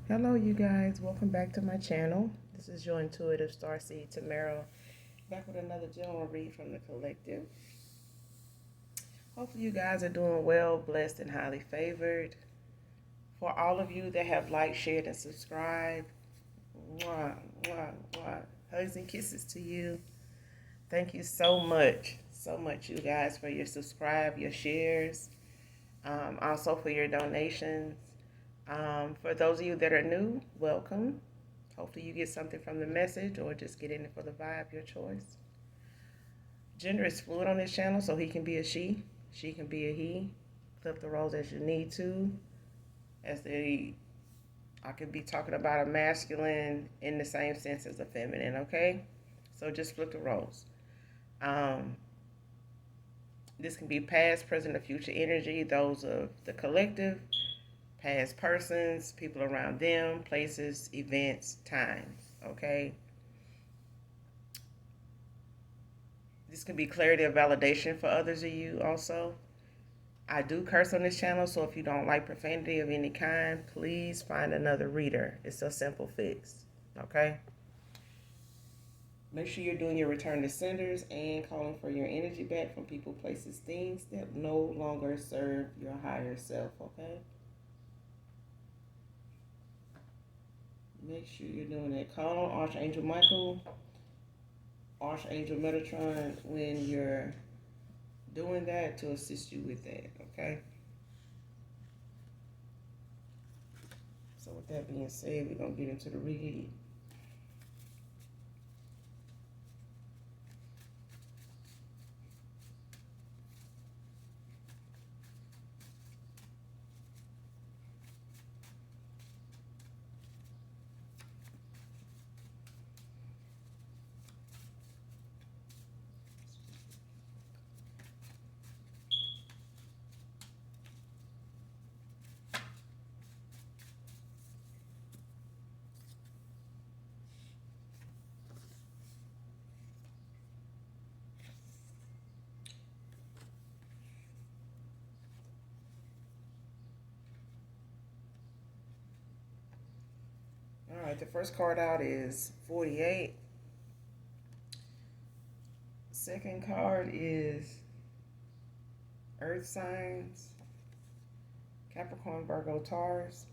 Hello, you guys. Welcome back to my channel. This is your intuitive starseed Tamara, back with another general read from the collective. Hopefully, you guys are doing well, blessed, and highly favored. For all of you that have liked, shared, and subscribed, mwah, mwah, mwah. Hugs and kisses to you. Thank you so much, you guys, for your subscribe, your shares, also for your donations. For those of you that are new, welcome. Hopefully, you get something from the message or just get in it for the vibe, your choice. Gender is fluid on this channel, so he can be a she can be a he. Flip the roles as you need to. I could be talking about a masculine in the same sense as a feminine, okay? So just flip the roles. Um, this can be past, present, or future energy, those of the collective, past persons, people around them, places, events, times, okay? This can be clarity or validation for others of you also. I do curse on this channel, so if you don't like profanity of any kind, please find another reader. It's a simple fix, okay? Make sure you're doing your return to senders and calling for your energy back from people, places, things that no longer serve your higher self, okay? Make sure you're doing that. Call on Archangel Michael, Archangel Metatron when you're doing that to assist you with that, okay? So with that being said, we're going to get into the read. All right, the first card out is 48. Second card is Earth signs, Capricorn, Virgo, Taurus.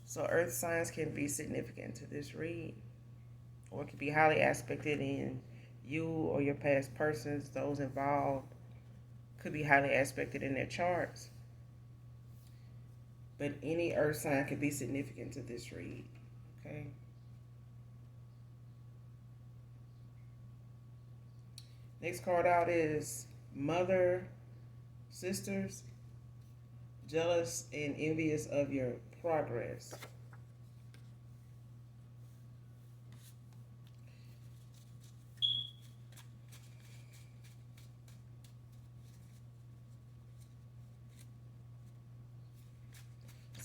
So Earth signs can be significant to this read, or it can be highly aspected in you or your past persons. Those involved could be highly aspected in their charts. But any Earth sign could be significant to this read, okay? Next card out is Mother, Sisters, jealous and envious of your progress.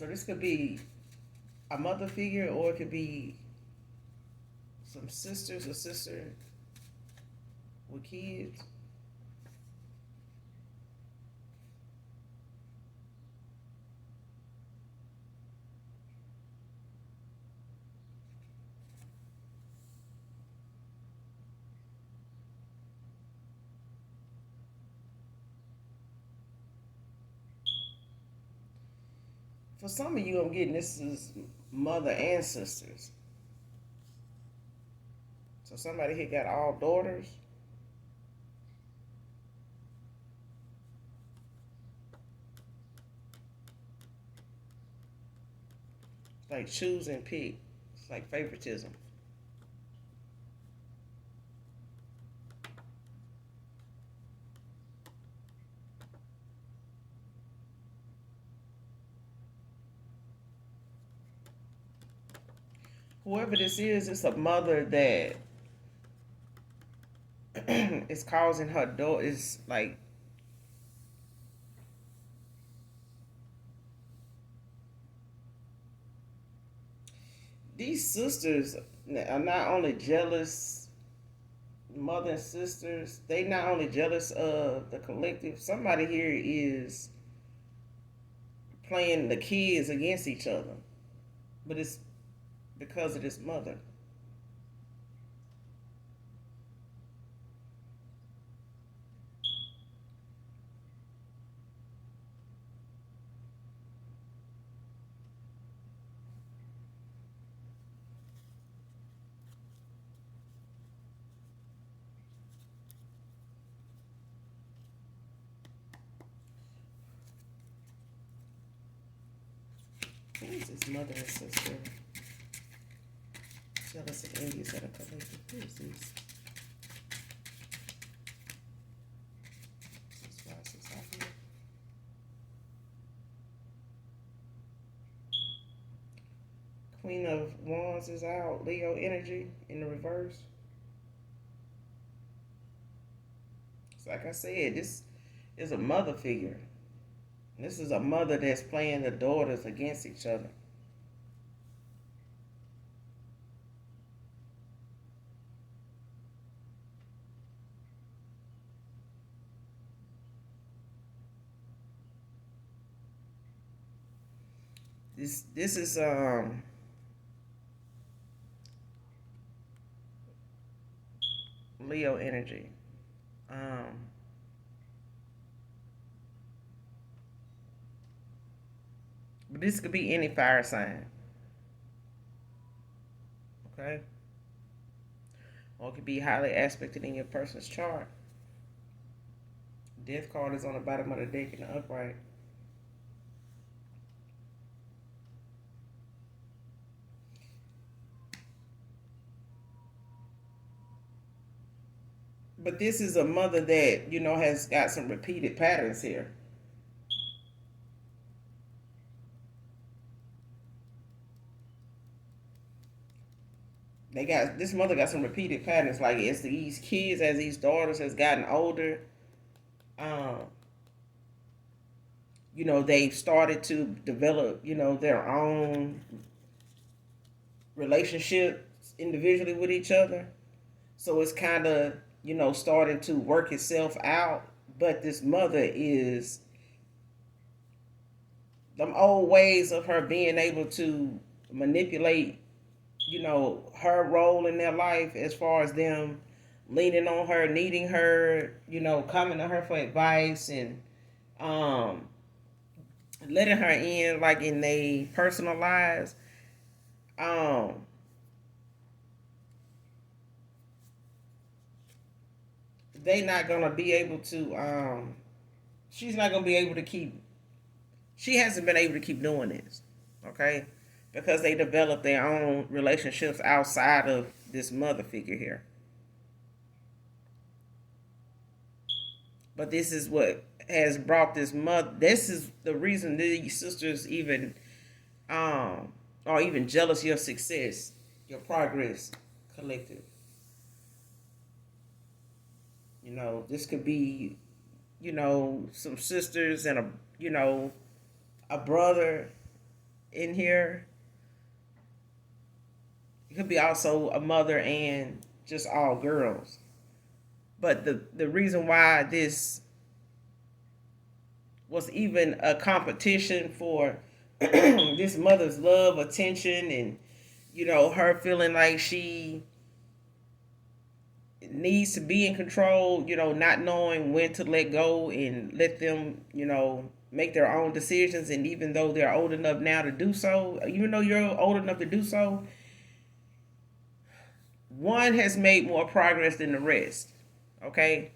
So this could be a mother figure, or it could be some sisters or sister with kids. For some of you, I'm getting this is mother and sisters. So somebody here got all daughters. It's like choose and pick. It's like favoritism. Whoever this is, it's a mother that is causing her daughter is like these sisters are not only jealous, mother and sisters, they not only jealous of the collective, somebody here is playing the kids against each other, but it's because of this mother. Who is this mother and sister? Jealous and envious at a collective. Who is this? Queen of Wands is out. Leo energy in the reverse. It's like I said, this is a mother figure. This is a mother that's playing the daughters against each other. This is Leo energy. But this could be any fire sign. Okay? Or it could be highly aspected in your person's chart. Death card is on the bottom of the deck in the upright. But this is a mother that, has got some repeated patterns here. This mother got some repeated patterns. Like as these kids, as these daughters has gotten older, um, they've started to develop, their own relationships individually with each other. So it's kind of, starting to work itself out. But this mother is them old ways of her being able to manipulate, her role in their life as far as them leaning on her, needing her, coming to her for advice and um, letting her in like in their personal lives. Um, they not gonna be able to. She's not gonna be able to keep. She hasn't been able to keep doing this, okay? Because they developed their own relationships outside of this mother figure here. But this is what has brought this mother. This is the reason these sisters even are even jealous of your success, your progress, collective. This could be, some sisters and a brother in here. It could be also a mother and just all girls. But the reason why this was even a competition for this mother's love, attention, and her feeling like she needs to be in control, not knowing when to let go and let them, make their own decisions. And even though they're old enough now to do so, even though you're old enough to do so, one has made more progress than the rest, okay,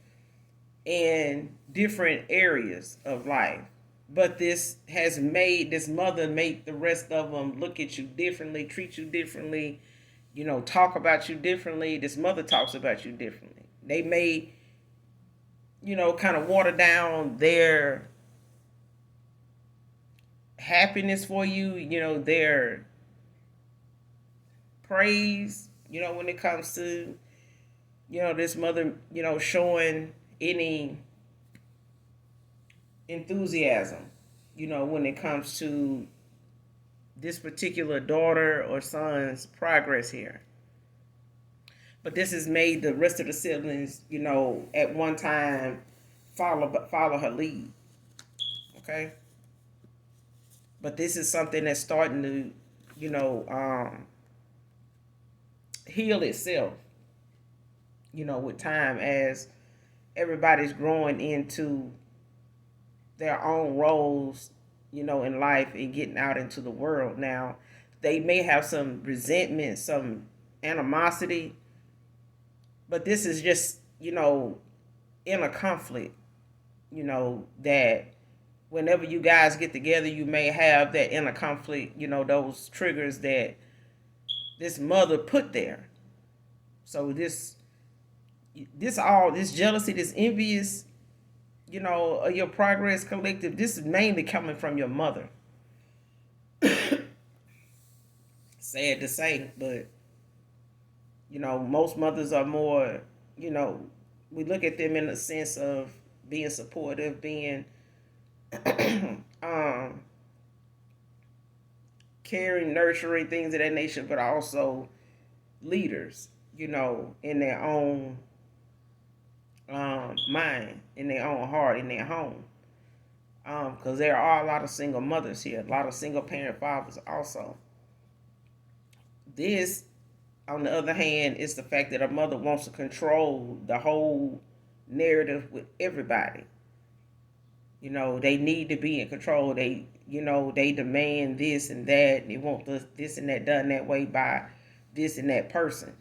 in different areas of life. But this has made this mother make the rest of them look at you differently, treat you differently, talk about you differently. This mother talks about you differently. They may, kind of water down their happiness for you, their praise, when it comes to, this mother, showing any enthusiasm, when it comes to this particular daughter or son's progress here. But this has made the rest of the siblings, at one time follow her lead. Okay? But this is something that's starting to, you know, heal itself, with time as everybody's growing into their own roles, in life and getting out into the world. Now, they may have some resentment, some animosity, but this is just, inner conflict, that whenever you guys get together, you may have that inner conflict, those triggers that this mother put there. So this jealousy, this envious, your progress collective, this is mainly coming from your mother. Sad to say, but most mothers are more, we look at them in the sense of being supportive, being um, caring, nurturing, things of that nature, but also leaders, in their own mind, in their own heart, in their home. Because there are a lot of single mothers here, a lot of single parent fathers also. This, on the other hand, is the fact that a mother wants to control the whole narrative with everybody. They need to be in control. They demand this and that. And they want this and that done that way by this and that person.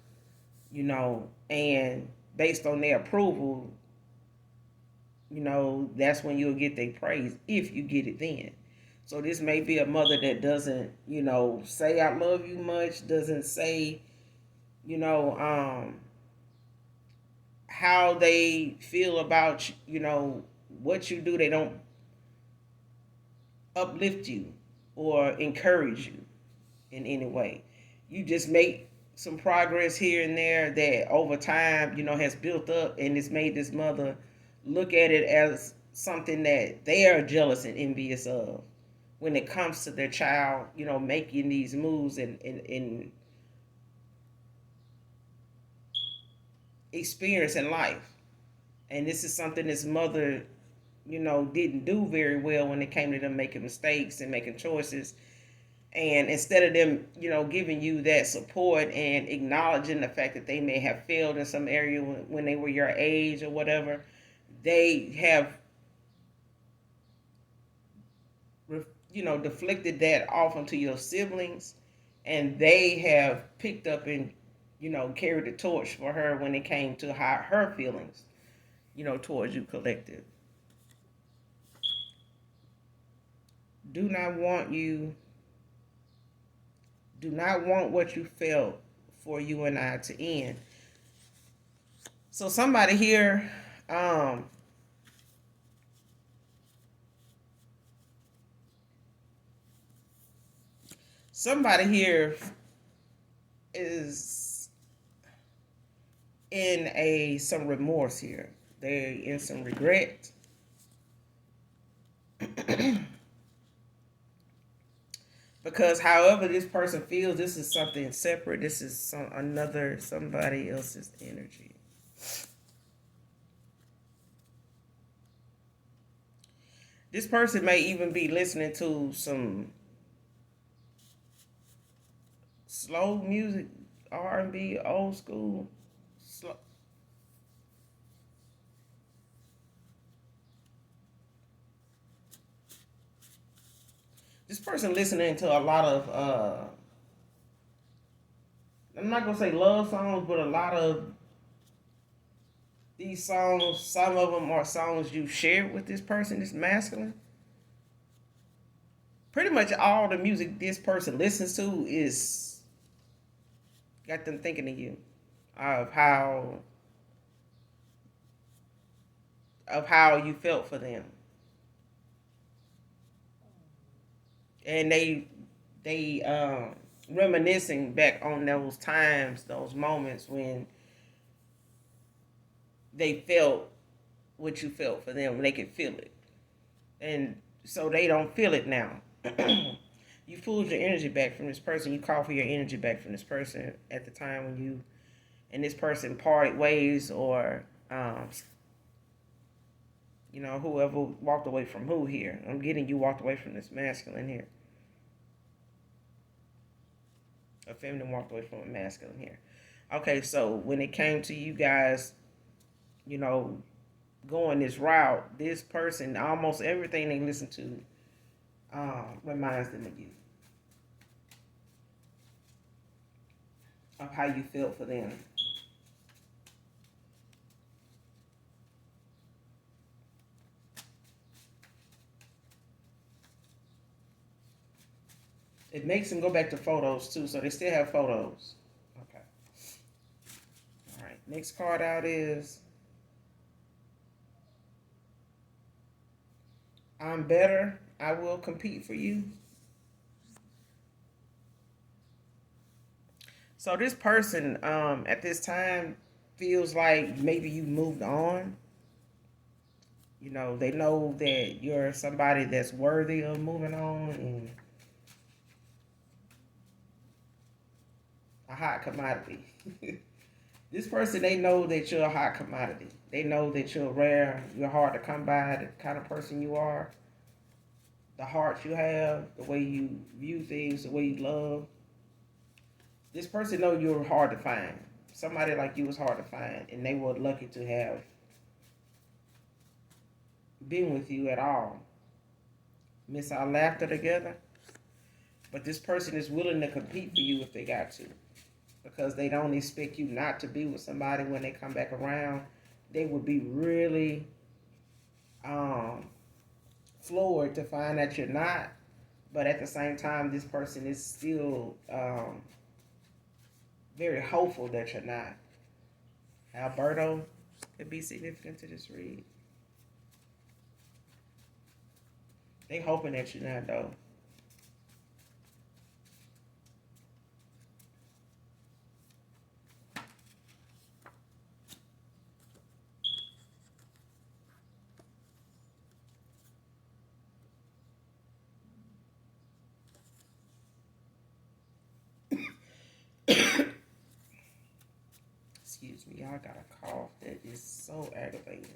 And based on their approval, that's when you'll get their praise, if you get it then. So this may be a mother that doesn't, say I love you much, doesn't say, how they feel about, what you do. They don't uplift you or encourage you in any way. You just make some progress here and there that over time, has built up, and it's made this mother look at it as something that they are jealous and envious of when it comes to their child, making these moves and experiencing life. And this is something this mother, didn't do very well when it came to them making mistakes and making choices. And instead of them, giving you that support and acknowledging the fact that they may have failed in some area when they were your age or whatever, they have, deflected that off onto your siblings, and they have picked up and, carried the torch for her when it came to her feelings, towards you collective. Do not want what you felt for you and I to end. So somebody here, is in some remorse here. They're in some regret. Because however this person feels, this is something separate. This is somebody else's energy. This person may even be listening to some slow music, R&B, old school. Slow. This person listening to a lot of, I'm not going to say love songs, but a lot of these songs, some of them are songs you shared with this person, this masculine. Pretty much all the music this person listens to is got them thinking of you, of how you felt for them, and they reminiscing back on those times, those moments when they felt what you felt for them, when they could feel it, and so they don't feel it now. You pulled your energy back from this person. You called for your energy back from this person at the time when you and this person parted ways, or whoever walked away from who here. I'm getting you walked away from this masculine here. A feminine walked away from a masculine here. Okay, so when it came to you guys, you know, going this route, this person, almost everything they listen to reminds them of you, of how you felt for them. It makes them go back to photos too, so they still have photos. Okay. All right. Next card out is I'm better. I will compete for you. So this person at this time feels like maybe you moved on. You know, they know that you're somebody that's worthy of moving on and a hot commodity. This person, they know that you're a hot commodity. They know that you're rare, you're hard to come by, the kind of person you are, the heart you have, the way you view things, the way you love. This person know you're hard to find. Somebody like you is hard to find, and they were lucky to have been with you at all. Miss our laughter together. But this person is willing to compete for you if they got to. Because they don't expect you not to be with somebody when they come back around. They would be really um, floored to find that you're not. But at the same time, this person is still very hopeful that you're not. Alberto could be significant to this read. They hoping that you're not, though. Excuse me, y'all got a cough that is so aggravating.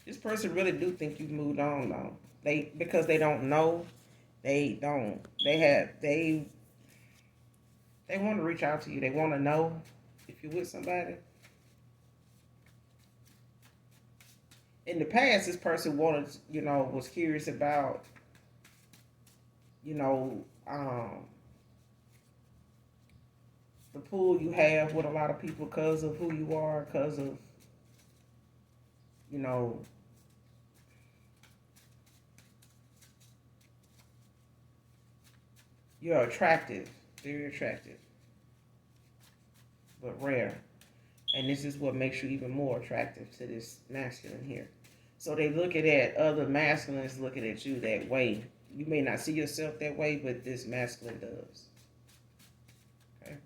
This person really do think you moved on though. They because they don't know. They don't. They want to reach out to you. They want to know if you're with somebody. In the past, this person wanted, was curious about, you know, the pull you have with a lot of people because of who you are, because of, you know, you're attractive, very attractive, but rare. And this is what makes you even more attractive to this masculine here. So they looking at other masculines looking at you that way. You may not see yourself that way, but this masculine does. Okay.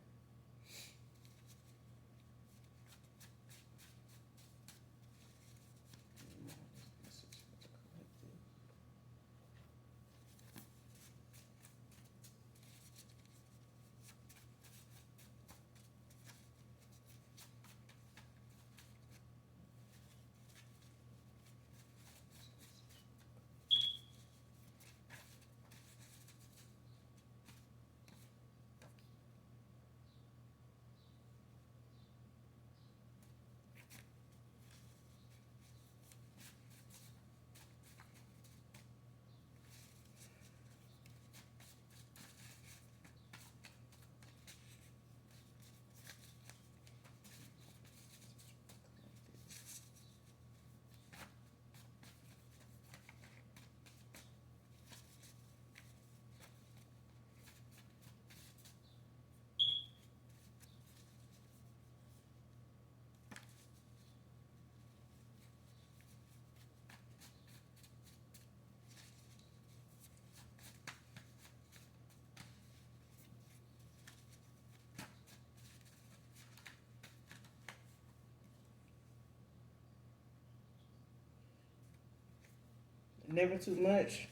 Never Too Much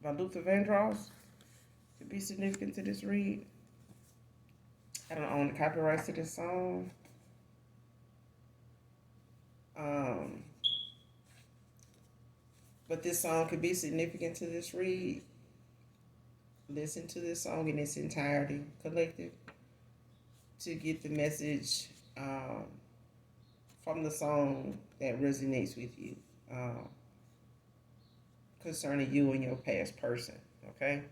by Luther Vandross could be significant to this read. I don't own the copyrights to this song. Um, but this song could be significant to this read. Listen to this song in its entirety, collective, to get the message from the song that resonates with you concerning you and your past person. Okay?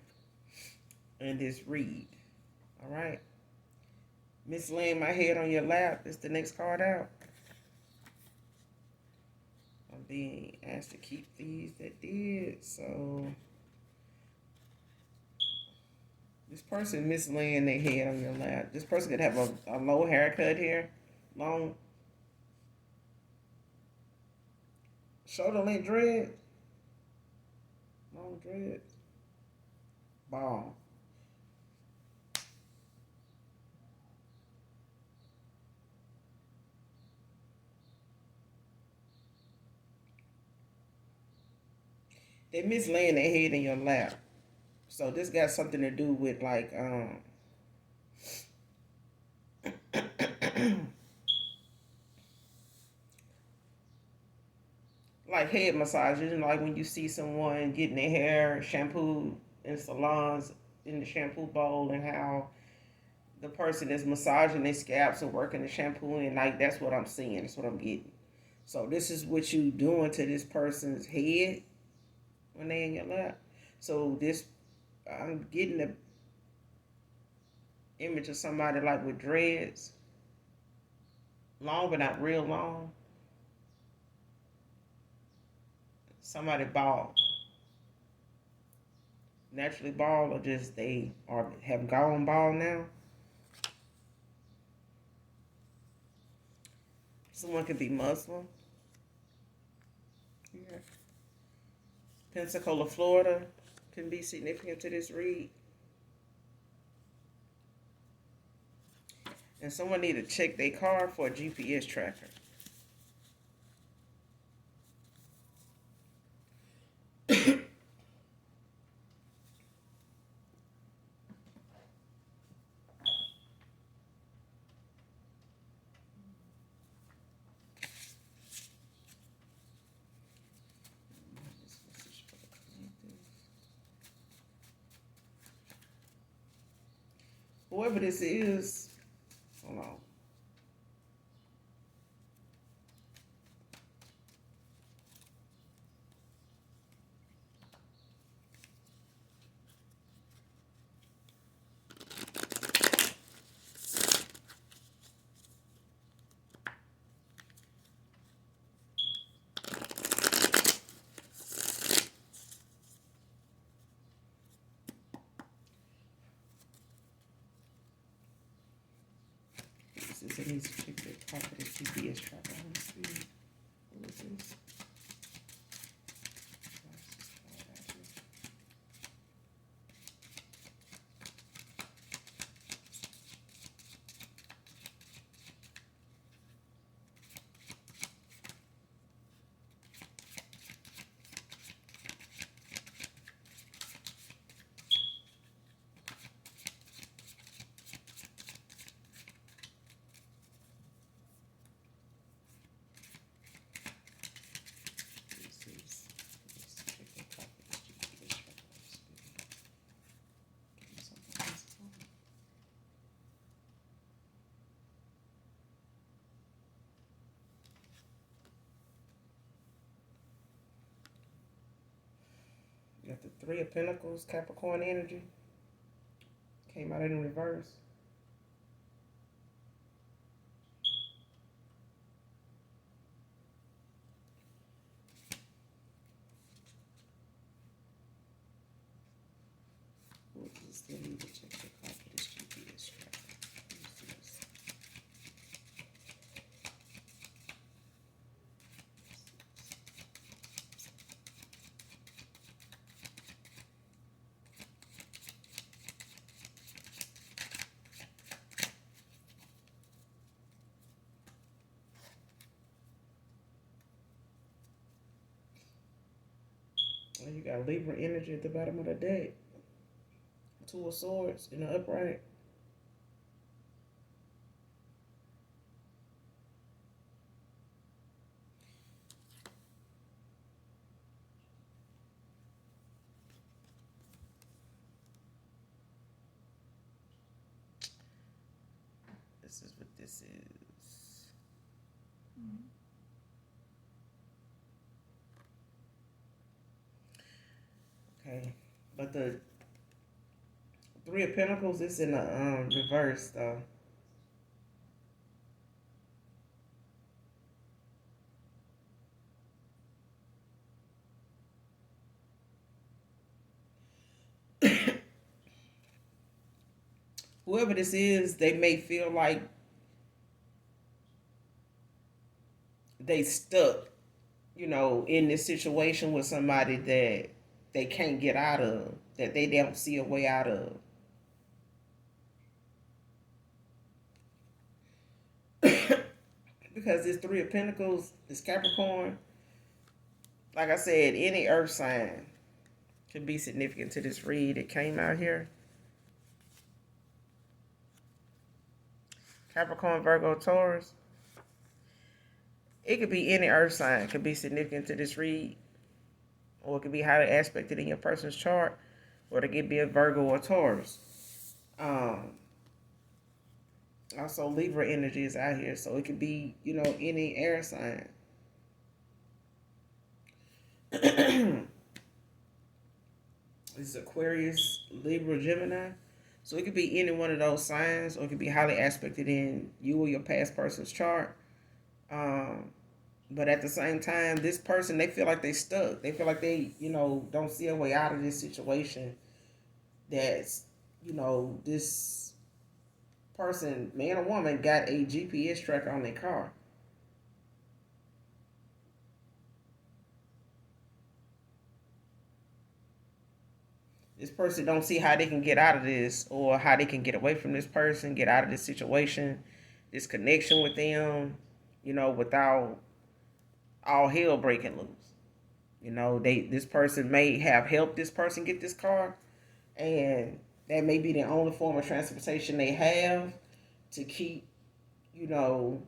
And this read. All right? Miss laying my head on your lap is the next card out. I'm being asked to keep these that did. So this person mislaying their head on your lap. This person could have a low haircut here. Long shoulder length dread. Long dreads. Ball. They mislaying their head in your lap. So this got something to do with like like head massages, and like when you see someone getting their hair shampooed in salons in the shampoo bowl, and how the person is massaging their scalps and working the shampoo, and like that's what I'm seeing. That's what I'm getting. So this is what you doing to this person's head when they in your lap. So this, I'm getting the image of somebody like with dreads, long but not real long. Somebody bald, naturally bald, or just they are have gone bald now. Someone could be Muslim. Yeah. Pensacola, Florida, can be significant to this read. And someone need to check their car for a GPS tracker. Whoever this is, hold on. This needs to check their car for this GPS tracker. I want to see. What is this? You got the Three of Pentacles, Capricorn energy. Came out in reverse. We'll still need to check the car for this GPS tracker. And you got Libra energy at the bottom of the deck. Two of Swords in the upright. This is what this is. Okay. But the Three of Pentacles is in the reverse though. Whoever this is, they may feel like they stuck, in this situation with somebody that they can't get out of, that they don't see a way out of. Because this Three of Pentacles, this Capricorn, like I said, any earth sign could be significant to this read. It came out here. Capricorn, Virgo, Taurus. It could be any earth sign could be significant to this read. Or it could be highly aspected in your person's chart. Or it could be a Virgo or Taurus. Also, Libra energy is out here. So it could be, any air sign. This is Aquarius, Libra, Gemini. So it could be any one of those signs, or it could be highly aspected in you or your past person's chart. But at the same time, this person, they feel like they stuck. They feel like they, don't see a way out of this situation. That's, this person, man or woman, got a GPS tracker on their car. This person don't see how they can get out of this, or how they can get away from this person, get out of this situation, this connection with them, without all hell breaking loose. This person may have helped this person get this car, and that may be the only form of transportation they have to keep, the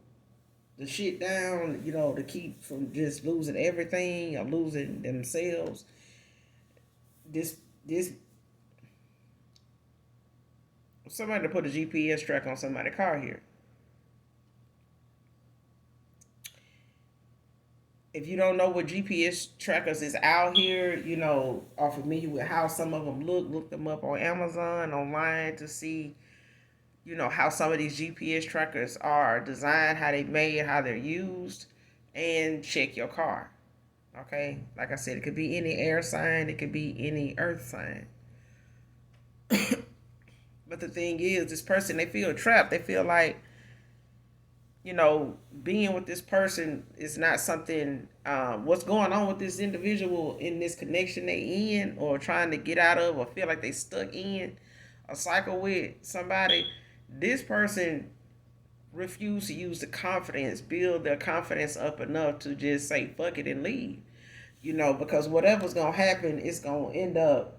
shit down, to keep from just losing everything or losing themselves. This somebody to put a GPS track on somebody's car here. If you don't know what GPS trackers is out here, are familiar with how some of them look them up on Amazon, online, to see, how some of these GPS trackers are designed, how they made, how they're used, and check your car. Okay? Like I said, it could be any air sign, it could be any earth sign. But the thing is, this person, they feel trapped. They feel like, being with this person is not something, what's going on with this individual in this connection they in, or trying to get out of, or feel like they stuck in a cycle with somebody. This person refuse to use the confidence, build their confidence up enough to just say fuck it and leave. Because whatever's gonna happen, it's gonna end up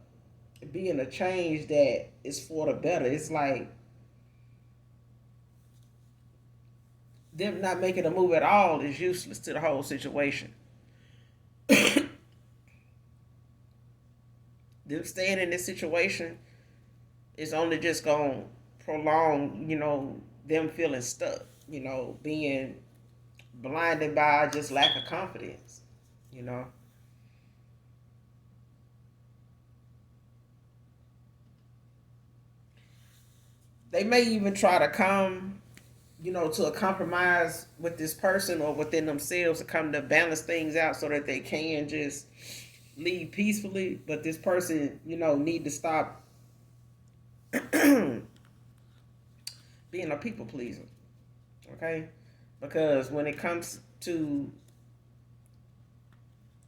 being a change that is for the better. It's like them not making a move at all is useless to the whole situation. Them staying in this situation is only just gonna prolong, them feeling stuck, being blinded by just lack of confidence, you know. They may even try to come, to a compromise with this person or within themselves to come to balance things out so that they can just leave peacefully. But this person, need to stop being a people pleaser. Okay? Because when it comes to,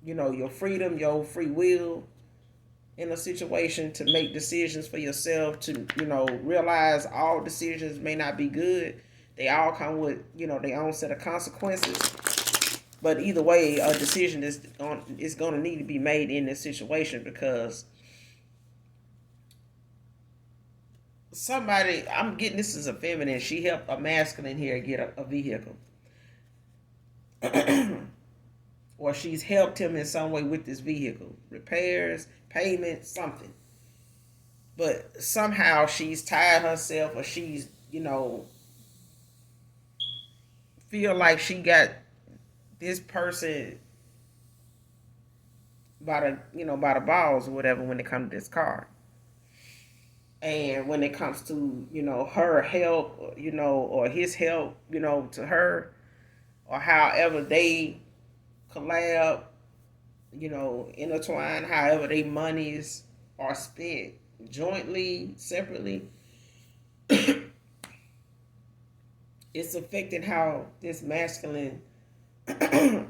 your freedom, your free will, in a situation, to make decisions for yourself, to realize all decisions may not be good. They all come with their own set of consequences. But either way, a decision is going to need to be made in this situation, because somebody, I'm getting this is a feminine, she helped a masculine here get a vehicle. Or she's helped him in some way with this vehicle, repairs, payment, something. But somehow she's tired herself, or she's, feel like she got this person by the by the balls or whatever when it comes to this car. And when it comes to her help, or his help, to her, or however they collab, intertwine, however they monies are spent jointly, separately, it's affecting how this masculine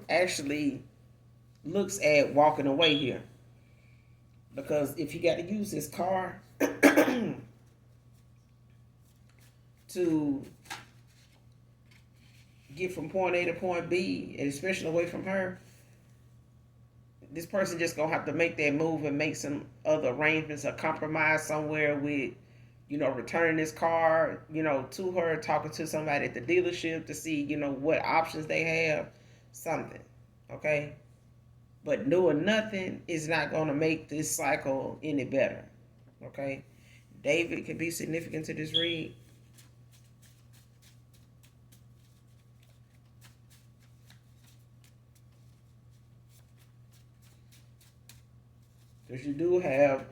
actually looks at walking away here. Because if he got to use his car to get from point A to point B, and especially away from her, this person just gonna have to make that move and make some other arrangements or compromise somewhere with, returning this car, to her, talking to somebody at the dealership to see, what options they have, something, okay? But doing nothing is not gonna make this cycle any better, okay? David could be significant to this read. Because you do have,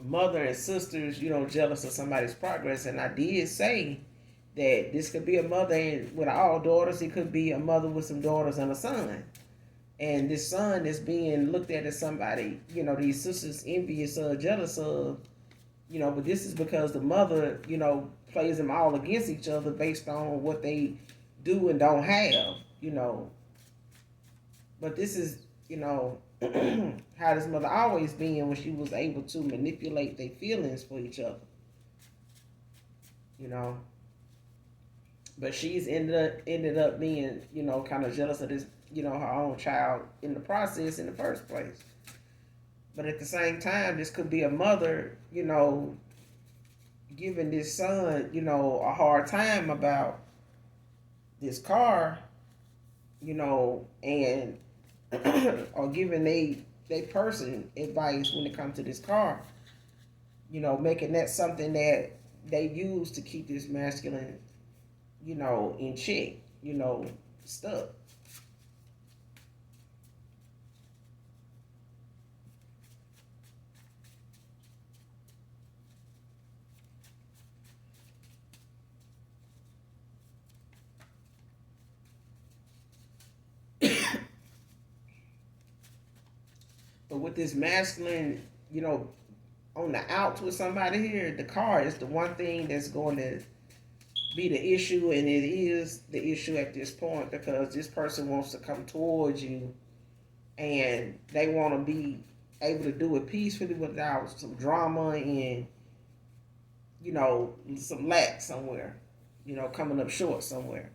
mother and sisters, jealous of somebody's progress. And I did say that this could be a mother with all daughters. It could be a mother with some daughters and a son. And this son is being looked at as somebody, these sisters envious or jealous of, but this is because the mother, plays them all against each other based on what they do and don't have, But this is, how this mother always been when she was able to manipulate their feelings for each other, But she's ended up being, kind of jealous of this, her own child in the process in the first place. But at the same time, this could be a mother, giving this son, a hard time about this car, and or giving they person advice when it comes to this car, making that something that they use to keep this masculine, in check, stuck. But with this masculine, on the outs with somebody here, the car is the one thing that's going to be the issue, and it is the issue at this point because this person wants to come towards you and they want to be able to do it peacefully without some drama and, some lack somewhere, coming up short somewhere.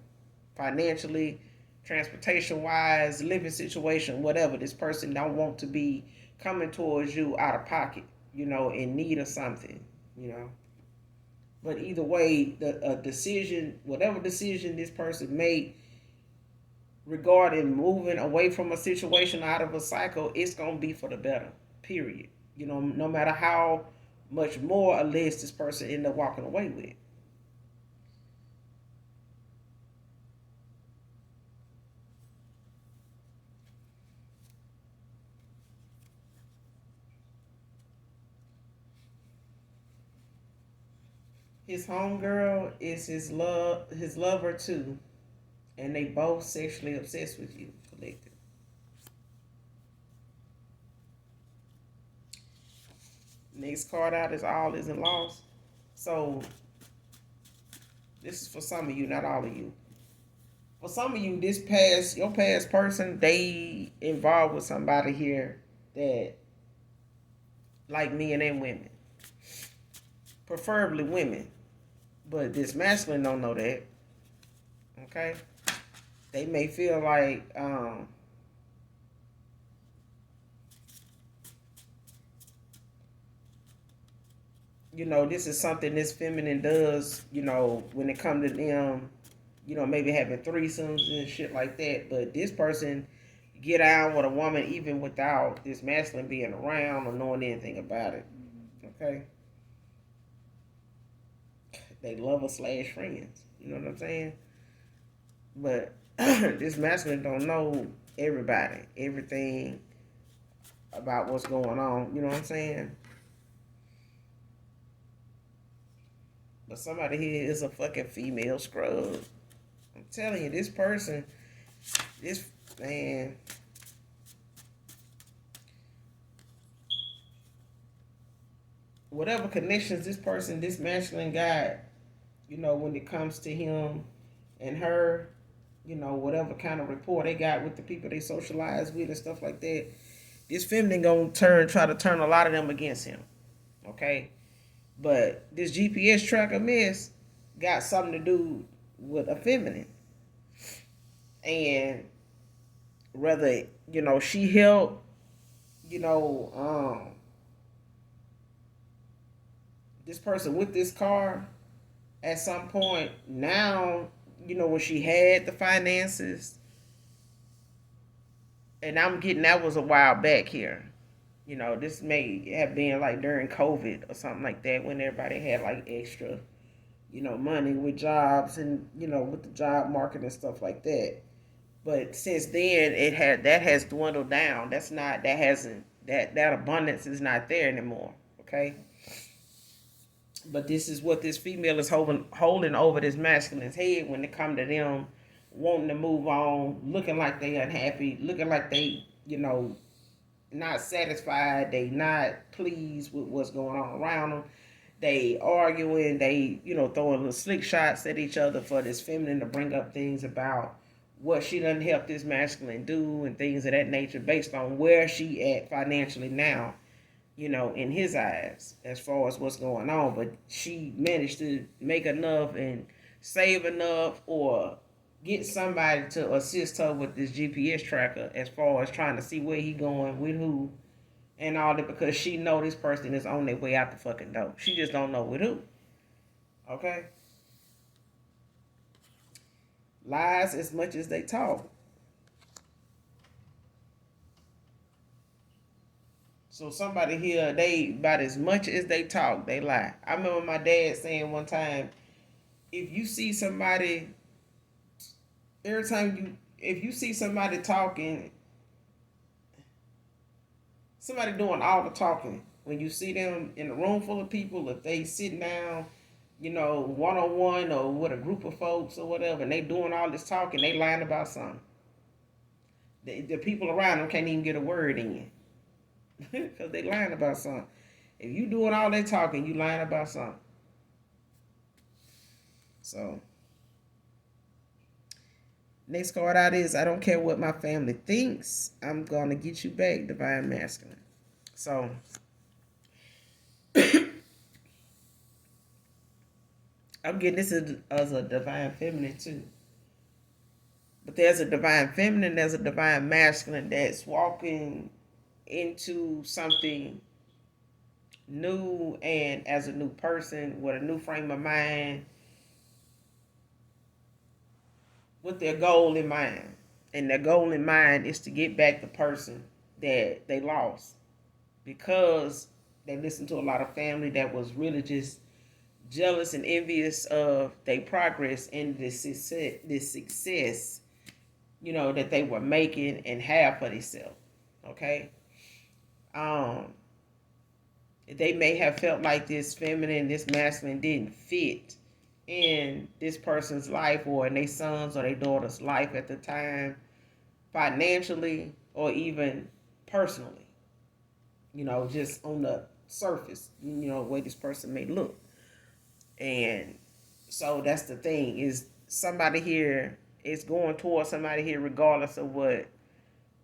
Financially, transportation wise, living situation, whatever. This person don't want to be coming towards you out of pocket, in need of something, But either way, the decision, whatever decision this person made regarding moving away from a situation, out of a cycle, it's gonna be for the better. Period. No matter how much more or less this person end up walking away with. His homegirl is his lover too, and they both sexually obsessed with you, collective. Next card out is all isn't lost. So this is for some of you, not all of you. For some of you, your past person, they involved with somebody here that like men and women, preferably women. But this masculine don't know that. Okay, they may feel like this is something this feminine does, when it comes to them, maybe having threesomes and shit like that. But this person get out with a woman even without this masculine being around or knowing anything about it. Okay. they lover slash friends. You know what I'm saying? But this masculine don't know everybody, everything about what's going on. You know what I'm saying? But somebody here is a fucking female scrub. I'm telling you, this person, this man, whatever connections this person, this masculine got, when it comes to him and her, whatever kind of rapport they got with the people they socialize with and stuff like that, this feminine gonna try to turn a lot of them against him. Okay? But this GPS tracker miss got something to do with a feminine. And whether, she helped, you know, this person with this car at some point, now, when she had the finances, and I'm getting that was a while back here. This may have been like during COVID or something like that when everybody had like extra, money with jobs and, with the job market and stuff like that. But since then that has dwindled down. That abundance is not there anymore. Okay. But this is what this female is holding over this masculine's head when it come to them wanting to move on, looking like they unhappy, looking like they, not satisfied, they not pleased with what's going on around them. They arguing, they, throwing little slick shots at each other for this feminine to bring up things about what she done helped this masculine do and things of that nature based on where she at financially now, in his eyes as far as what's going on. But she managed to make enough and save enough or get somebody to assist her with this GPS tracker as far as trying to see where he going, with who, and all that, because she know this person is on their way out the fucking door. She just don't know with who. Okay? Lies as much as they talk. So somebody here, they about as much as they talk, they lie. I remember my dad saying one time, if you see somebody, if you see somebody talking, somebody doing all the talking, when you see them in a room full of people, if they sitting down, one-on-one or with a group of folks or whatever, and they doing all this talking, they lying about something. The people around them can't even get a word in. Because they lying about something. If you doing all that talking, you lying about something. So, next card out is, I don't care what my family thinks, I'm going to get you back, Divine Masculine. So, I'm getting this as a Divine Feminine too. But there's a Divine Feminine, there's a Divine Masculine that's walking into something new and as a new person with a new frame of mind with their goal in mind. And their goal in mind is to get back the person that they lost because they listened to a lot of family that was really just jealous and envious of their progress and this success, that they were making and have for themselves. Okay? They may have felt like this feminine, this masculine didn't fit in this person's life or in their son's or their daughter's life at the time, financially or even personally, just on the surface, the way this person may look. And so that's the thing, is somebody here is going towards somebody here regardless of what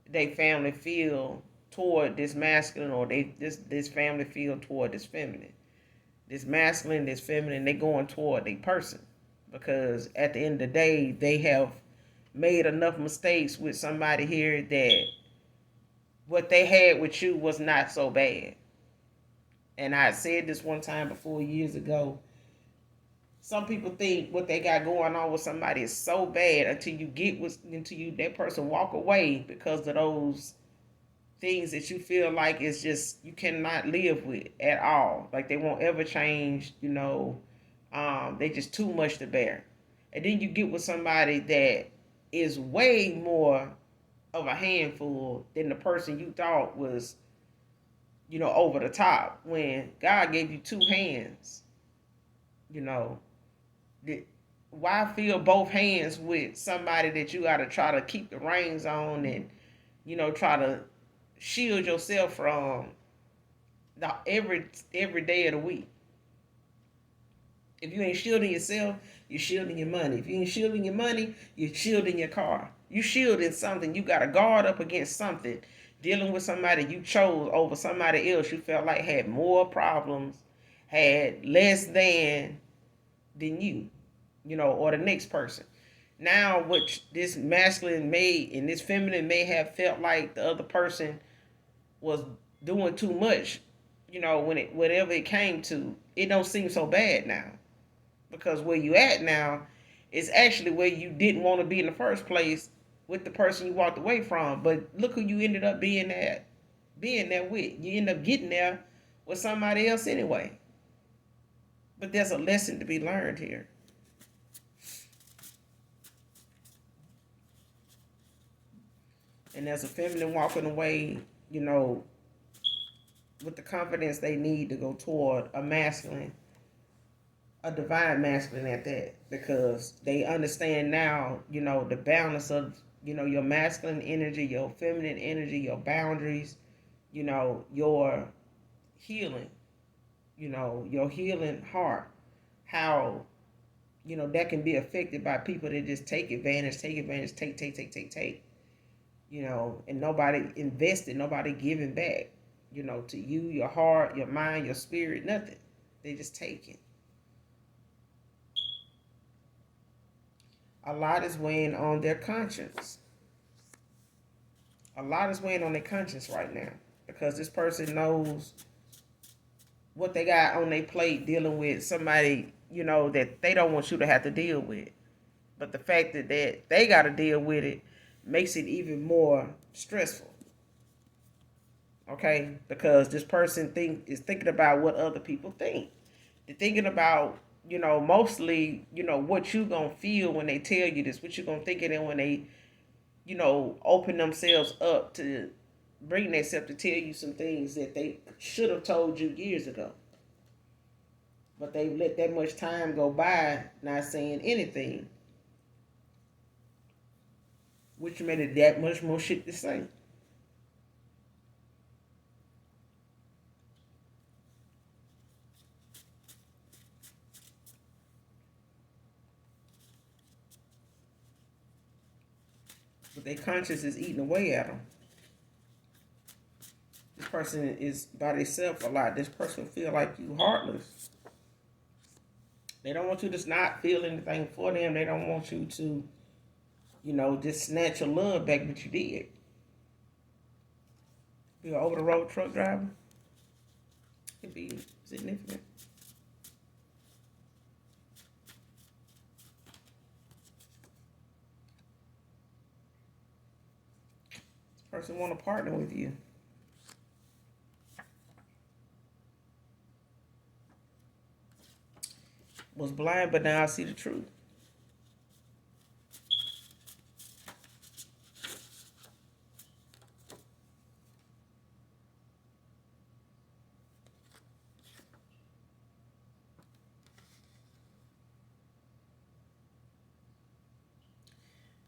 they family feel toward this masculine or this family feel toward this feminine. This masculine, this feminine, they going toward a person because at the end of the day, they have made enough mistakes with somebody here that what they had with you was not so bad. And I said this one time before years ago. Some people think what they got going on with somebody is so bad until that person walk away because of those things that you feel like is just you cannot live with at all. Like they won't ever change, They just too much to bear. And then you get with somebody that is way more of a handful than the person you thought was, over the top. When God gave you two hands, you know, why fill both hands with somebody that you got to try to keep the reins on and, try to shield yourself from every day of the week? If you ain't shielding yourself, you're shielding your money. If you ain't shielding your money, you're shielding your car. You shielding something. You got to guard up against something. Dealing with somebody you chose over somebody else you felt like had more problems, had less than you, or the next person. Now, what this masculine may and this feminine may have felt like the other person was doing too much, whatever it came to, it don't seem so bad now. Because where you at now is actually where you didn't want to be in the first place with the person you walked away from. But look who you ended up being there with. You end up getting there with somebody else anyway. But there's a lesson to be learned here. And there's a feminine walking away, with the confidence they need to go toward a masculine, a divine masculine at that, because they understand now, the balance of, your masculine energy, your feminine energy, your boundaries, your healing, your healing heart, how, that can be affected by people that just take advantage, take, and nobody invested, nobody giving back, to you, your heart, your mind, your spirit, nothing. They just take it. A lot is weighing on their conscience. A lot is weighing on their conscience right now because this person knows what they got on their plate dealing with somebody, that they don't want you to have to deal with. But the fact that they got to deal with it makes it even more stressful. Okay? Because this person is thinking about what other people think. They're thinking about, mostly, what you going to feel when they tell you this, what you going to think of them when they, open themselves up to bring themselves to tell you some things that they should have told you years ago. But they let that much time go by not saying anything, which made it that much more shit to say. But their conscience is eating away at them. This person is by themselves a lot. This person feel like you heartless. They don't want you to not feel anything for them. They don't want you to, just snatch your love back, but you did. Be an over the road truck driver. It'd be significant. This person want to partner with you. Was blind, but now I see the truth.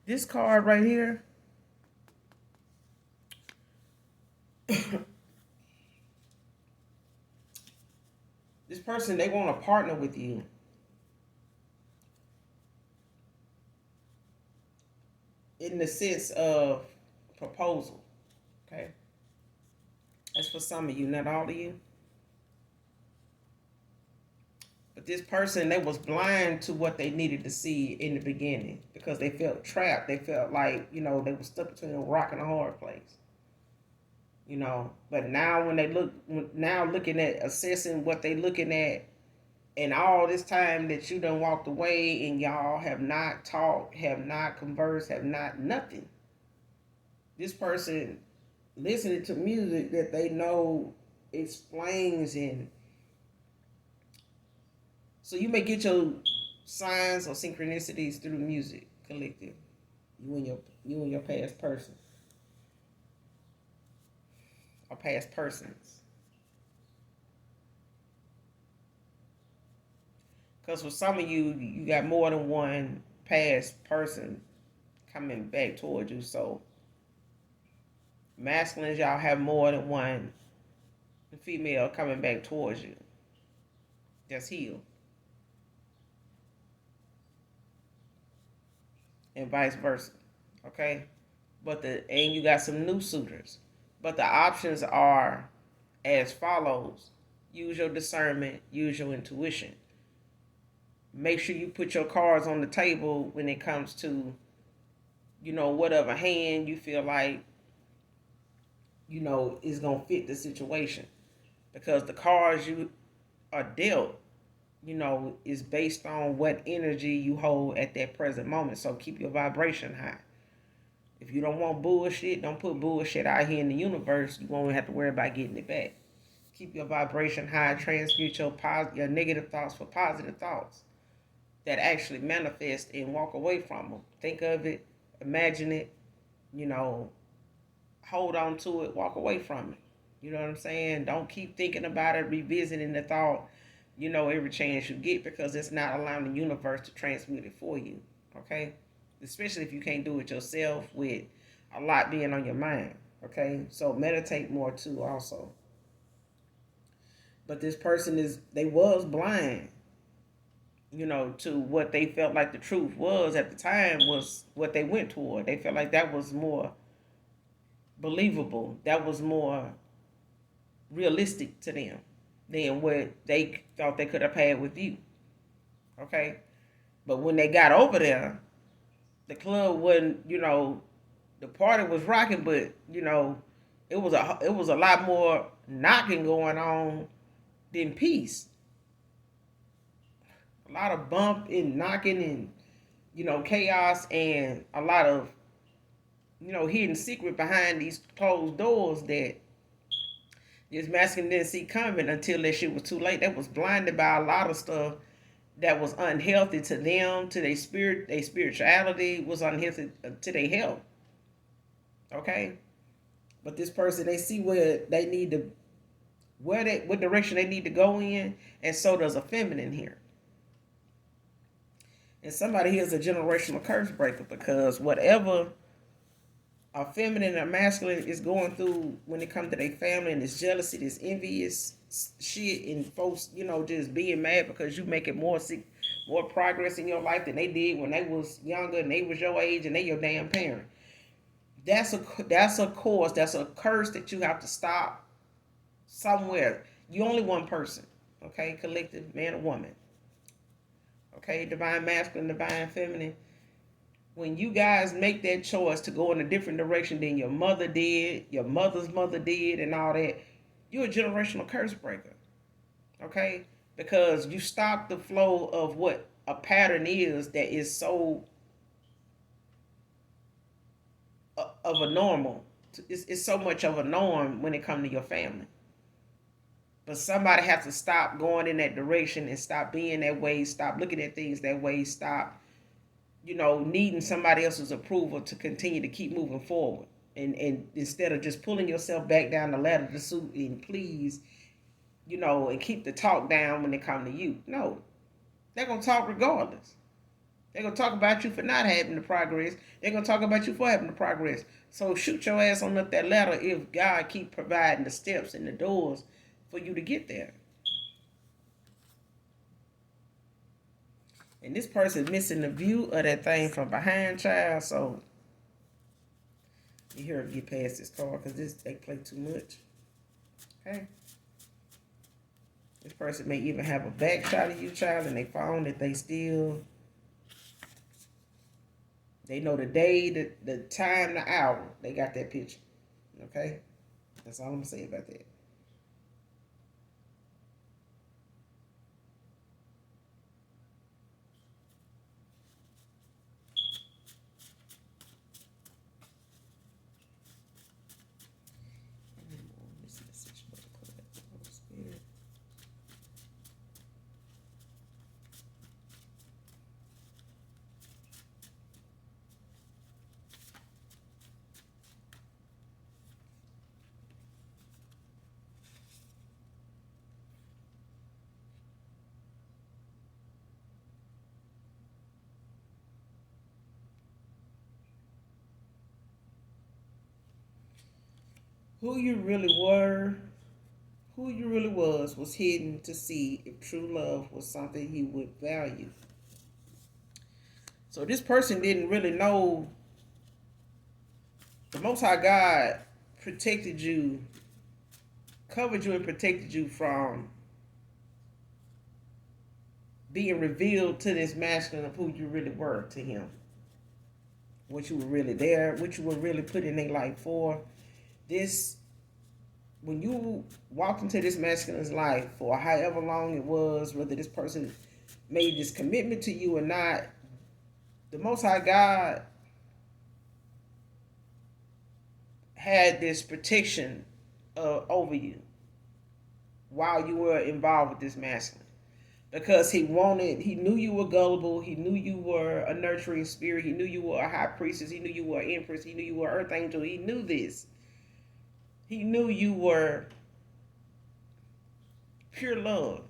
This card right here, this person, they want to partner with you. In the sense of proposal. Okay? That's for some of you, not all of you. But this person, they was blind to what they needed to see in the beginning because they felt trapped. They felt like, they were stuck between a rock and a hard place. But now when now looking at assessing what they looking at, and all this time that you done walked away and y'all have not talked, have not conversed, have not nothing. This person listening to music that they know explains and So you may get your signs or synchronicities through music, collective. You and your past person or past persons. Because for some of you, you got more than one past person coming back towards you. So masculines, y'all have more than one female coming back towards you. That's healed. And vice versa. Okay? And you got some new suitors. But the options are as follows. Use your discernment, use your intuition. Make sure you put your cards on the table when it comes to, whatever hand you feel like, is going to fit the situation. Because the cards you are dealt, is based on what energy you hold at that present moment. So keep your vibration high. If you don't want bullshit, don't put bullshit out here in the universe. You won't have to worry about getting it back. Keep your vibration high. Transmute your negative thoughts for positive thoughts that actually manifest and walk away from them. Think of it, imagine it, hold on to it, walk away from it. You know what I'm saying? Don't keep thinking about it, revisiting the thought, every chance you get, because it's not allowing the universe to transmute it for you. Okay? Especially if you can't do it yourself with a lot being on your mind. Okay? So meditate more too also. But this person they was blind, to what they felt like the truth was at the time, was what they went toward. They felt like that was more believable. That was more realistic to them than what they thought they could have had with you. Okay? But when they got over there, the club wasn't, the party was rocking, but, it was a lot more knocking going on than peace. A lot of bump and knocking and, chaos, and a lot of, hidden secret behind these closed doors that this masculine didn't see coming until that shit was too late. They was blinded by a lot of stuff that was unhealthy to them, to their spirit, their spirituality was unhealthy to their health. Okay? But this person, they see where they need to, what direction they need to go in, and so does a feminine here. And somebody here is a generational curse breaker, because whatever a feminine and a masculine is going through when it comes to their family, and this jealousy, this envious shit, and folks, just being mad because you making more progress in your life than they did when they was younger and they was your age and they your damn parent. That's a course, that's a curse that you have to stop somewhere. You only one person, okay? Collective, man or woman. Okay, divine masculine, divine feminine. When you guys make that choice to go in a different direction than your mother did, your mother's mother did, and all that, you're a generational curse breaker. Okay? Because you stop the flow of what a pattern is that is so of a normal. It's so much of a norm when it comes to your family. But somebody has to stop going in that direction and stop being that way, stop looking at things that way, stop, needing somebody else's approval to continue to keep moving forward. And instead of just pulling yourself back down the ladder to suit and please, and keep the talk down when they come to you. No, they're going to talk regardless. They're going to talk about you for not having the progress. They're going to talk about you for having the progress. So shoot your ass on up that ladder if God keep providing the steps and the doors for you to get there. And this person missing the view of that thing from behind, child. So you hear her get past this card, because they play too much. Okay. This person may even have a back shot of you, child, and they found that they know the day, the time, the hour. They got that picture. Okay? That's all I'm going to say about that. Who you really were, who you really was hidden to see if true love was something he would value. So this person didn't really know the Most High God protected you, covered you, and protected you from being revealed to this masculine of who you really were to him. What you were really there, what you were really put in their life for. This, when you walked into this masculine's life for however long it was, whether this person made this commitment to you or not, the Most High God had this protection over you while you were involved with this masculine. Because he knew you were gullible, he knew you were a nurturing spirit, he knew you were a high priestess, he knew you were an empress, he knew you were an earth angel, he knew this. He knew you were pure love,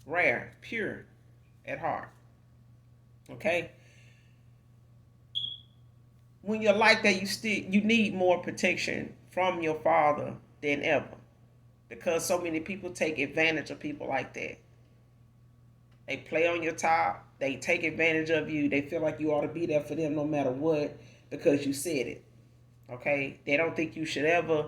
rare, pure at heart. Okay? When you're like that, you need more protection from your father than ever. Because so many people take advantage of people like that. They play on your top. They take advantage of you. They feel like you ought to be there for them no matter what because you said it. Okay? They don't think you should ever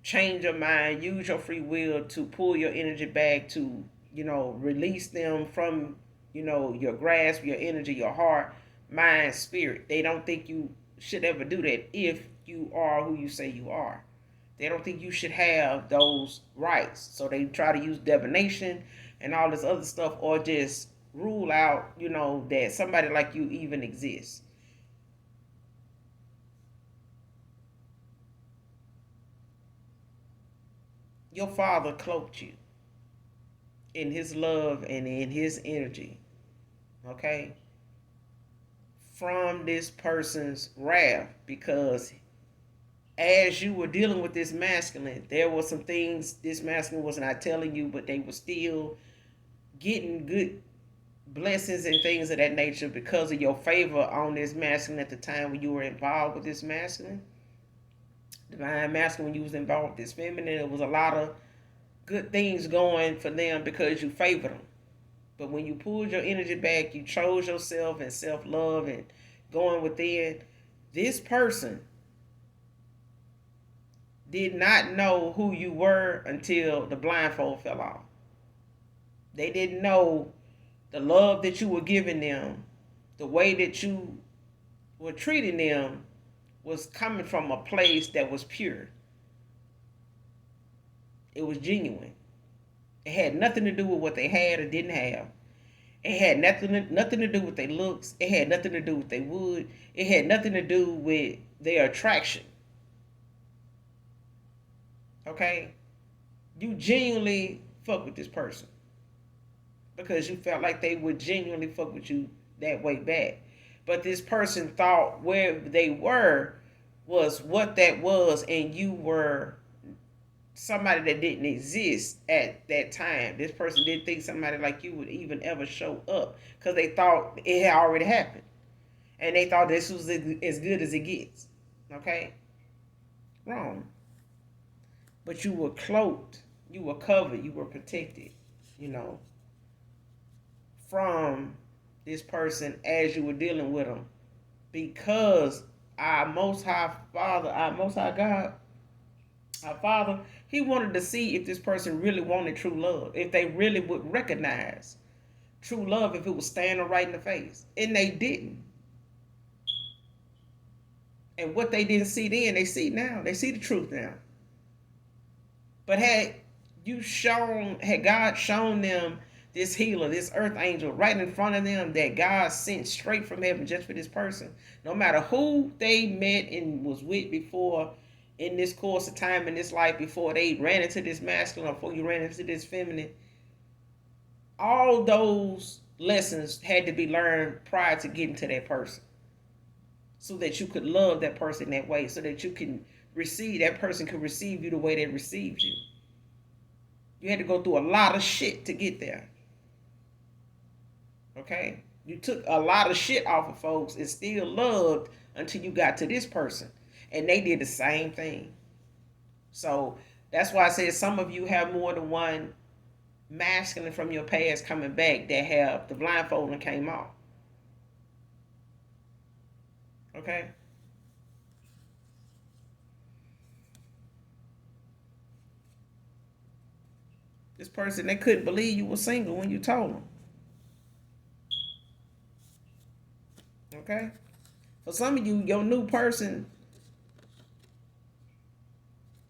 change your mind, use your free will to pull your energy back, to, release them from, your grasp, your energy, your heart, mind, spirit. They don't think you should ever do that if you are who you say you are. They don't think you should have those rights. So they try to use divination and all this other stuff, or just rule out, that somebody like you even exists. Your father cloaked you in his love and in his energy, okay, from this person's wrath, because as you were dealing with this masculine, there were some things this masculine was not telling you, but they were still getting good blessings and things of that nature because of your favor on this masculine at the time when you were involved with this masculine. Divine masculine, when you was involved with this feminine, it was a lot of good things going for them because you favored them. But when you pulled your energy back, you chose yourself and self-love and going within, this person did not know who you were until the blindfold fell off. They didn't know the love that you were giving them, the way that you were treating them was coming from a place that was pure. It was genuine. It had nothing to do with what they had or didn't have. It had nothing to do with their looks. It had nothing to do with their wood. It had nothing to do with their attraction. Okay? You genuinely fuck with this person because you felt like they would genuinely fuck with you that way back. But this person thought where they were was what that was, and you were somebody that didn't exist at that time. This person didn't think somebody like you would even ever show up because they thought it had already happened. And they thought this was as good as it gets. Okay? Wrong. But you were cloaked, you were covered, you were protected, from this person as you were dealing with them. Because our Most High Father, our Most High God, our Father, He wanted to see if this person really wanted true love, if they really would recognize true love if it was standing right in the face. And they didn't. And what they didn't see then, they see now. They see the truth now. But had God shown them this healer, this earth angel right in front of them that God sent straight from heaven just for this person, no matter who they met and was with before in this course of time in this life, before they ran into this masculine or before you ran into this feminine, all those lessons had to be learned prior to getting to that person so that you could love that person that way, so that you can receive, that person could receive you the way they received you. You had to go through a lot of shit to get there. Okay? You took a lot of shit off of folks and still loved until you got to this person. And they did the same thing. So that's why I said some of you have more than one masculine from your past coming back that have the blindfold and came off. Okay? This person, they couldn't believe you were single when you told them. Okay? For some of you, your new person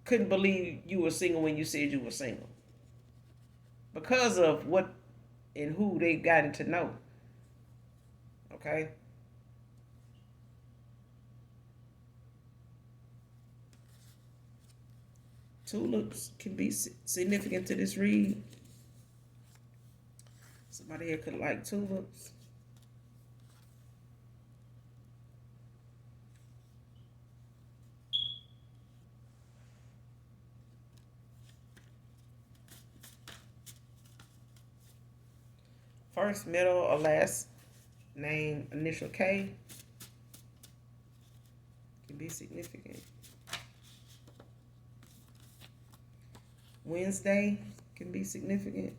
couldn't believe you were single when you said you were single because of what and who they've gotten to know. Okay? Tulips can be significant to this read. Somebody here could like tulips. First, middle, or last name, initial K can be significant. Wednesday can be significant.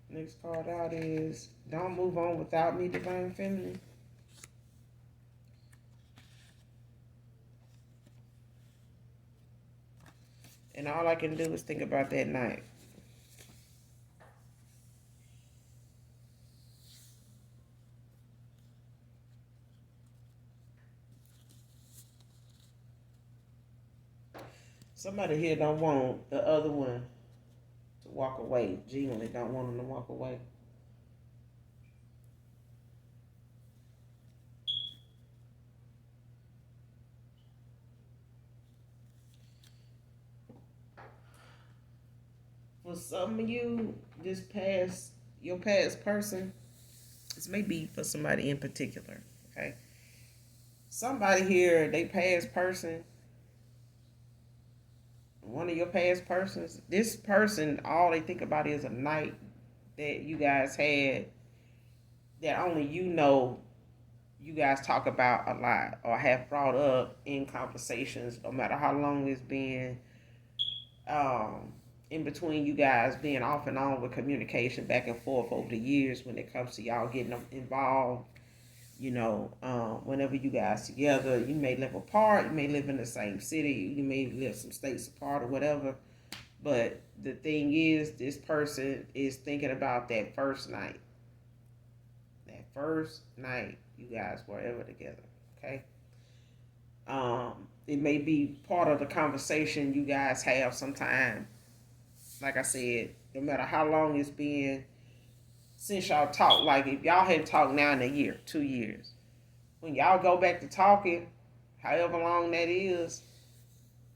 Next card out is Don't Move On Without Me, Divine Feminine. And all I can do is think about that night. Somebody here don't want the other one to walk away. Genuinely don't want them to walk away. For some of you, your past person, this may be for somebody in particular. Okay, somebody here, they past person, one of your past persons. This person, all they think about is a night that you guys had that only you know. You guys talk about a lot or have brought up in conversations, no matter how long it's been. In between you guys being off and on with communication back and forth over the years when it comes to y'all getting involved, whenever you guys together, you may live apart, you may live in the same city, you may live some states apart or whatever. But the thing is, this person is thinking about that first night. That first night you guys were ever together. Okay. It may be part of the conversation you guys have sometime. Like I said, no matter how long it's been since y'all talked, like if y'all hadn't talked now in a year, 2 years, when y'all go back to talking, however long that is,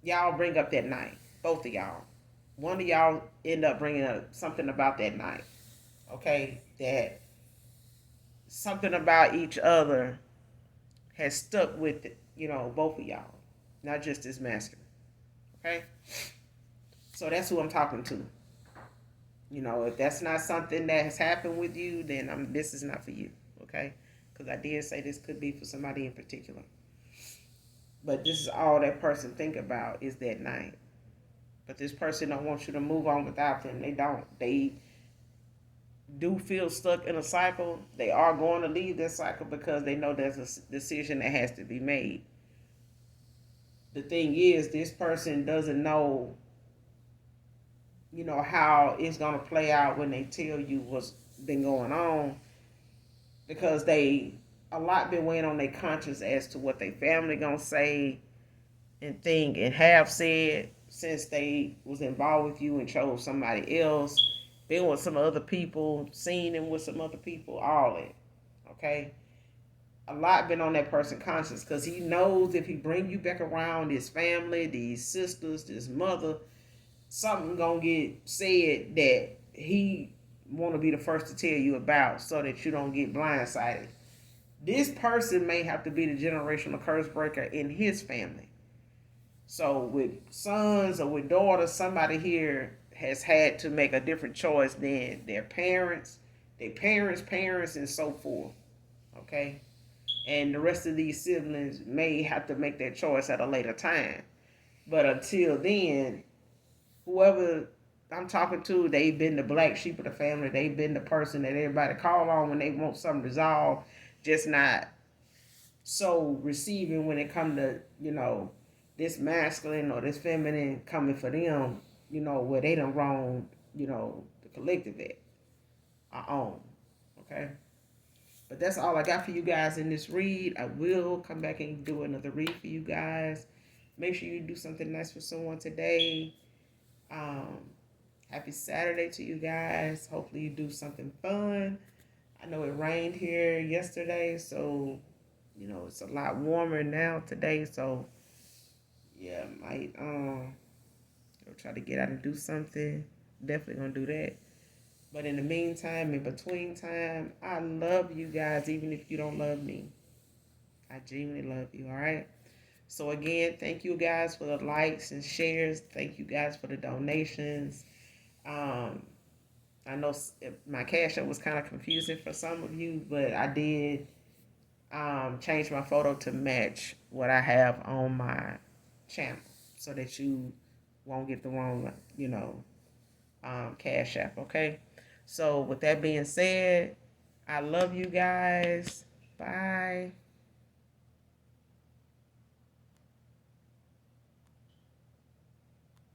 y'all bring up that night. Both of y'all. One of y'all end up bringing up something about that night. Okay? That something about each other has stuck with it, both of y'all. Not just this masculine. Okay? So that's who I'm talking to. If that's not something that has happened with you, then this is not for you. Okay? Because I did say this could be for somebody in particular. But this is all that person think about is that night. But this person don't want you to move on without them. They don't. They do feel stuck in a cycle. They are going to leave this cycle because they know there's a decision that has to be made. The thing is, this person doesn't know, how it's going to play out when they tell you what's been going on, because a lot been weighing on their conscience as to what their family going to say and think and have said since they was involved with you and chose somebody else, been with some other people, seen them with some other people, all that. Okay? A lot been on that person conscience because he knows if he bring you back around his family, these sisters, this mother, something gonna get said that he want to be the first to tell you about so that you don't get blindsided. This person may have to be the generational curse breaker in his family. So with sons or with daughters, somebody here has had to make a different choice than their parents, parents, and so forth. Okay? And the rest of these siblings may have to make that choice at a later time. But until then, whoever I'm talking to, they've been the black sheep of the family. They've been the person that everybody call on when they want something resolved, just not so receiving when it come to, this masculine or this feminine coming for them, where they done wrong, the collective at our own. Okay? But that's all I got for you guys in this read. I will come back and do another read for you guys. Make sure you do something nice for someone today. Happy Saturday to you guys. Hopefully you do something fun. I know it rained here yesterday, so it's a lot warmer now today. So yeah, might try to get out and do something. Definitely gonna do that. But in the meantime, in between time, I love you guys, even if you don't love me. I genuinely love you, all right? So again, thank you guys for the likes and shares. Thank you guys for the donations. I know my cash app was kind of confusing for some of you, but I did change my photo to match what I have on my channel so that you won't get the wrong, cash app, okay? So with that being said, I love you guys. Bye.